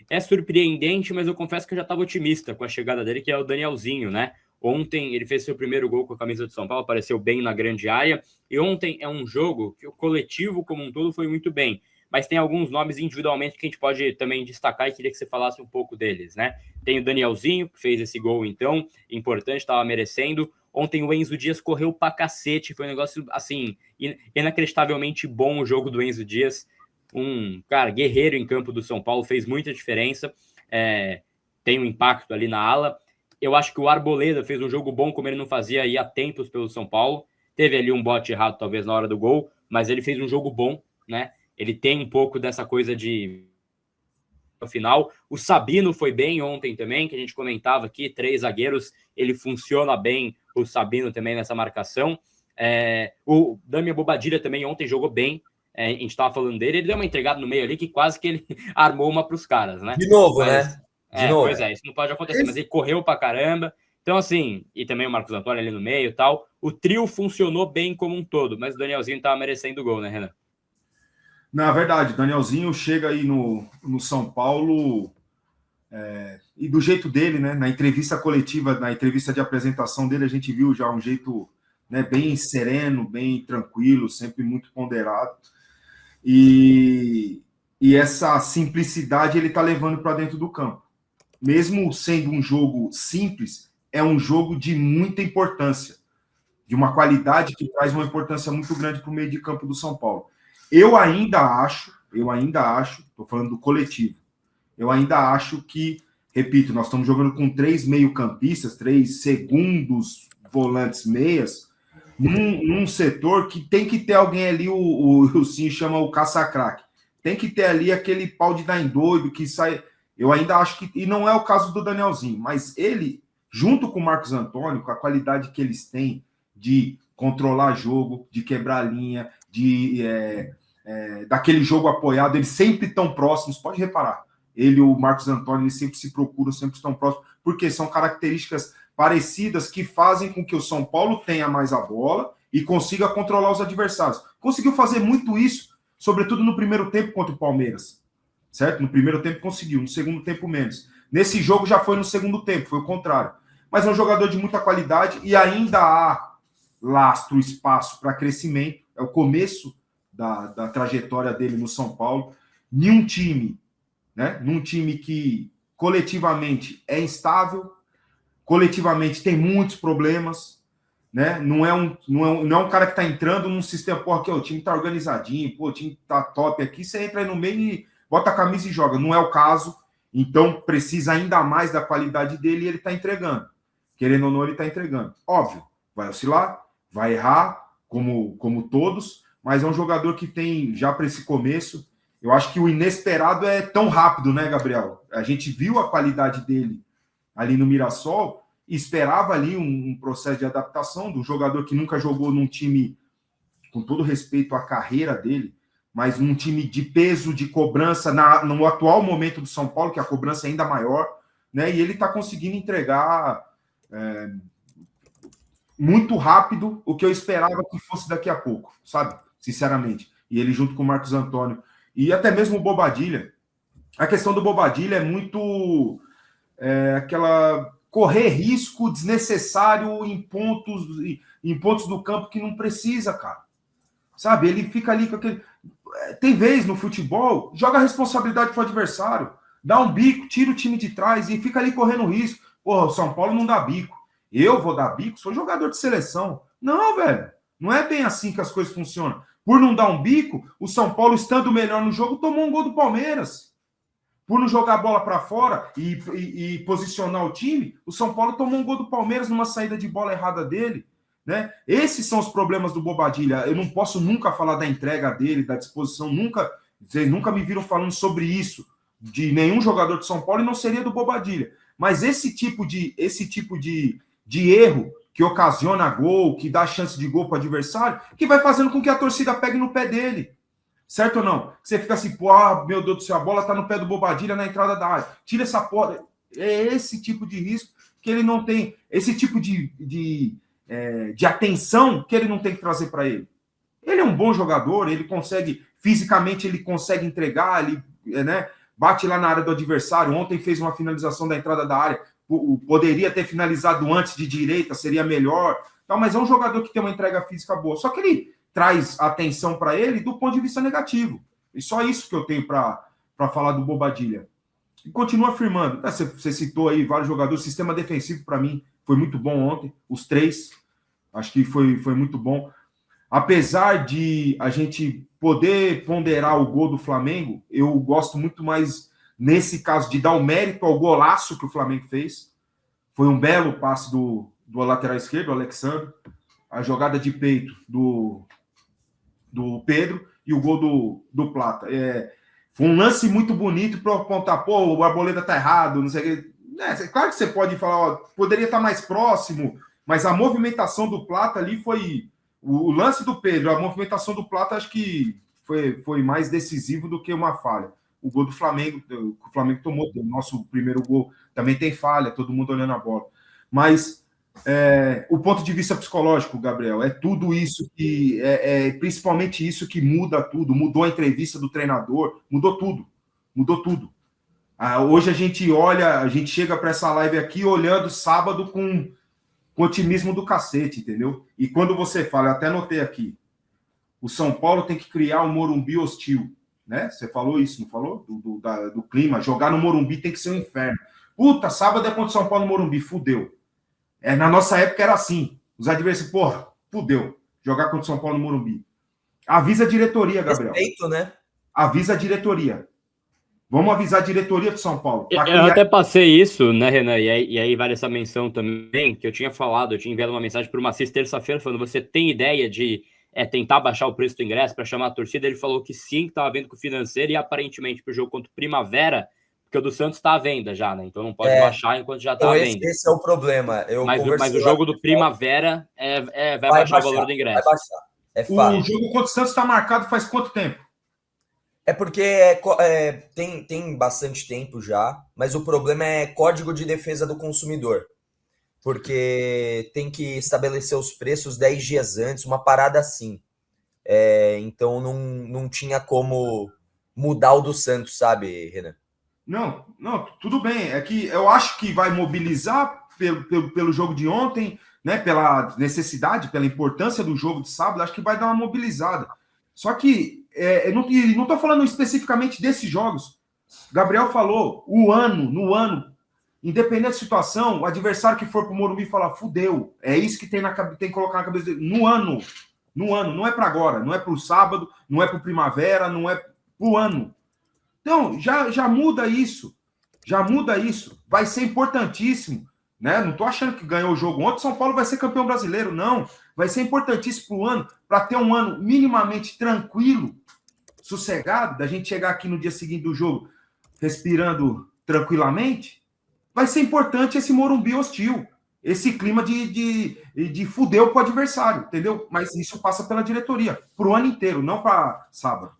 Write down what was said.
é surpreendente, mas eu confesso que eu já estava otimista com a chegada dele, que é o Danielzinho, né? Ontem ele fez seu primeiro gol com a camisa do São Paulo, apareceu bem na grande área. E ontem é um jogo que o coletivo como um todo foi muito bem. Mas tem alguns nomes individualmente que a gente pode também destacar e queria que você falasse um pouco deles, né? Tem o Danielzinho, que fez esse gol, então, importante, estava merecendo. Ontem o Enzo Dias correu pra cacete, foi um negócio, assim, inacreditavelmente bom o jogo do Enzo Dias. Um, cara, guerreiro em campo do São Paulo, fez muita diferença, tem um impacto ali na ala. Eu acho que o Arboleda fez um jogo bom, como ele não fazia aí há tempos pelo São Paulo. Teve ali um bote errado, talvez, na hora do gol, mas ele fez um jogo bom, né? Ele tem um pouco dessa coisa de no final. O Sabino foi bem ontem também, que a gente comentava aqui, 3 zagueiros, ele funciona bem, o Sabino também nessa marcação. O Damian Bobadilla também ontem jogou bem, a gente estava falando dele, ele deu uma entregada no meio ali que quase que ele armou uma para os caras, né? De novo, né? De novo. Pois é, isso não pode acontecer, mas ele correu pra caramba. Então, assim, e também o Marcos Antônio ali no meio e tal. O trio funcionou bem como um todo, mas o Danielzinho tava merecendo o gol, né, Renan? Na verdade, o Danielzinho chega aí no São Paulo e do jeito dele, né? Na entrevista coletiva, na entrevista de apresentação dele, a gente viu já um jeito, né, bem sereno, bem tranquilo, sempre muito ponderado. E essa simplicidade ele está levando para dentro do campo. Mesmo sendo um jogo simples, é um jogo de muita importância, de uma qualidade que traz uma importância muito grande para o meio de campo do São Paulo. Eu ainda acho, estou falando do coletivo, eu ainda acho que, repito, nós estamos jogando com 3 meio-campistas, 3 segundos volantes meias, num setor que tem que ter alguém ali, o Sim chama o caça-craque, tem que ter ali aquele pau de dar em doido que sai. Eu ainda acho que, e não é o caso do Danielzinho, mas ele, junto com o Marcos Antônio, com a qualidade que eles têm de controlar jogo, de quebrar linha, daquele jogo apoiado, eles sempre estão próximos, pode reparar. Ele e o Marcos Antônio, eles sempre se procuram, sempre estão próximos, porque são características parecidas que fazem com que o São Paulo tenha mais a bola e consiga controlar os adversários. Conseguiu fazer muito isso, sobretudo no primeiro tempo contra o Palmeiras. Certo? No primeiro tempo conseguiu, no segundo tempo menos. Nesse jogo já foi no segundo tempo, foi o contrário. Mas é um jogador de muita qualidade e ainda há lastro, espaço para crescimento. É o começo da trajetória dele no São Paulo. Num time que coletivamente é instável, coletivamente tem muitos problemas, né? Não é um cara que está entrando num sistema, porra, que o time está organizadinho, pô, o time está top aqui, você entra aí no meio e bota a camisa e joga. Não é o caso, então precisa ainda mais da qualidade dele e ele está entregando. Querendo ou não, ele está entregando. Óbvio, vai oscilar, vai errar, como todos, mas é um jogador que tem, já para esse começo, eu acho que o inesperado é tão rápido, né, Gabriel? A gente viu a qualidade dele ali no Mirassol e esperava ali um processo de adaptação do jogador que nunca jogou num time, com todo respeito à carreira dele, mas num time de peso, de cobrança, no atual momento do São Paulo, que a cobrança é ainda maior, né? E ele está conseguindo entregar muito rápido o que eu esperava que fosse daqui a pouco, sabe? Sinceramente. E ele junto com o Marcos Antônio. E até mesmo o Bobadilla. A questão do Bobadilla é muito aquela correr risco desnecessário em pontos do campo que não precisa, cara. Sabe? Ele fica ali com aquele... Tem vez no futebol, joga a responsabilidade pro adversário, dá um bico, tira o time de trás e fica ali correndo risco. Porra, o São Paulo não dá bico. Eu vou dar bico? Sou jogador de seleção. Não, velho. Não é bem assim que as coisas funcionam. Por não dar um bico, o São Paulo, estando melhor no jogo, tomou um gol do Palmeiras. Por não jogar a bola para fora e posicionar o time, o São Paulo tomou um gol do Palmeiras numa saída de bola errada dele. Né? Esses são os problemas do Bobadilla. Eu não posso nunca falar da entrega dele, da disposição, vocês nunca me viram falando sobre isso de nenhum jogador de São Paulo e não seria do Bobadilla. Mas esse tipo de erro que ocasiona gol, que dá chance de gol para o adversário, que vai fazendo com que a torcida pegue no pé dele. Certo ou não? Você fica assim, pô, meu Deus do céu, a bola tá no pé do Bobadilla na entrada da área. Tira essa porra. É esse tipo de risco que ele não tem, esse tipo de atenção que ele não tem que trazer para ele. Ele é um bom jogador, ele consegue, fisicamente ele consegue entregar, ele, né, bate lá na área do adversário. Ontem fez uma finalização da entrada da área, poderia ter finalizado antes de direita, seria melhor, mas é um jogador que tem uma entrega física boa, só que ele traz atenção para ele do ponto de vista negativo, e só isso que eu tenho para falar do Bobadilla. E continua afirmando, você citou aí vários jogadores, o sistema defensivo para mim foi muito bom ontem, os 3, acho que foi muito bom, apesar de a gente poder ponderar o gol do Flamengo, eu gosto muito mais, nesse caso, de dar o mérito ao golaço que o Flamengo fez. Foi um belo passe do lateral esquerdo, o Alexandre, a jogada de peito do Pedro e o gol do Plata. Foi um lance muito bonito para apontar, o Arboleda tá errado, não sei o que. Claro que você pode falar, poderia estar mais próximo, mas a movimentação do Plata ali foi... O lance do Pedro, a movimentação do Plata, acho que foi mais decisivo do que uma falha. O gol do Flamengo, o Flamengo tomou, o nosso primeiro gol também tem falha, todo mundo olhando a bola. Mas o ponto de vista psicológico, Gabriel, é tudo isso que... principalmente isso que muda tudo. Mudou a entrevista do treinador, mudou tudo. Hoje a gente chega para essa live aqui olhando sábado com otimismo do cacete, entendeu? E quando você fala, eu até anotei aqui, o São Paulo tem que criar um Morumbi hostil, né? Você falou isso, não falou? Do clima, jogar no Morumbi tem que ser um inferno. Puta, sábado é contra o São Paulo no Morumbi, fudeu. Na nossa época era assim, os adversários, fudeu, jogar contra o São Paulo no Morumbi. Avisa a diretoria, Gabriel. Respeito, né? Avisa a diretoria. Vamos avisar a diretoria do São Paulo. Eu até passei isso, né, Renan? E aí vale essa menção também, que eu tinha enviado uma mensagem para o Macis terça-feira, falando, você tem ideia de tentar baixar o preço do ingresso para chamar a torcida? Ele falou que sim, que estava vendo com o financeiro, e aparentemente para o jogo contra o Primavera, porque o do Santos está à venda já, né? Então não pode baixar enquanto já está à venda. Esse é o problema. Mas o jogo do Primavera vai baixar o valor do ingresso. Vai baixar. É fato. O jogo contra o Santos está marcado faz quanto tempo? É porque tem bastante tempo já, mas o problema é Código de Defesa do Consumidor. Porque tem que estabelecer os preços 10 dias antes, uma parada assim. Então não tinha como mudar o do Santos, sabe, Renan? Não, tudo bem. É que eu acho que vai mobilizar pelo jogo de ontem, né? Pela necessidade, pela importância do jogo de sábado, acho que vai dar uma mobilizada. Só que eu não estou falando especificamente desses jogos. Gabriel falou, no ano, independente da situação, o adversário que for para o Morumbi falar, fudeu. É isso que tem que colocar na cabeça dele. No ano, não é para agora, não é para o sábado, não é para o Primavera, não é para o ano. Então, já muda isso. Vai ser importantíssimo. Né? Não estou achando que ganhou o jogo ontem, São Paulo vai ser campeão brasileiro, não. Vai ser importantíssimo para o ano, para ter um ano minimamente tranquilo, sossegado, da gente chegar aqui no dia seguinte do jogo respirando tranquilamente. Vai ser importante esse Morumbi hostil, esse clima de fudeu para o adversário, entendeu? Mas isso passa pela diretoria, para o ano inteiro, não para sábado.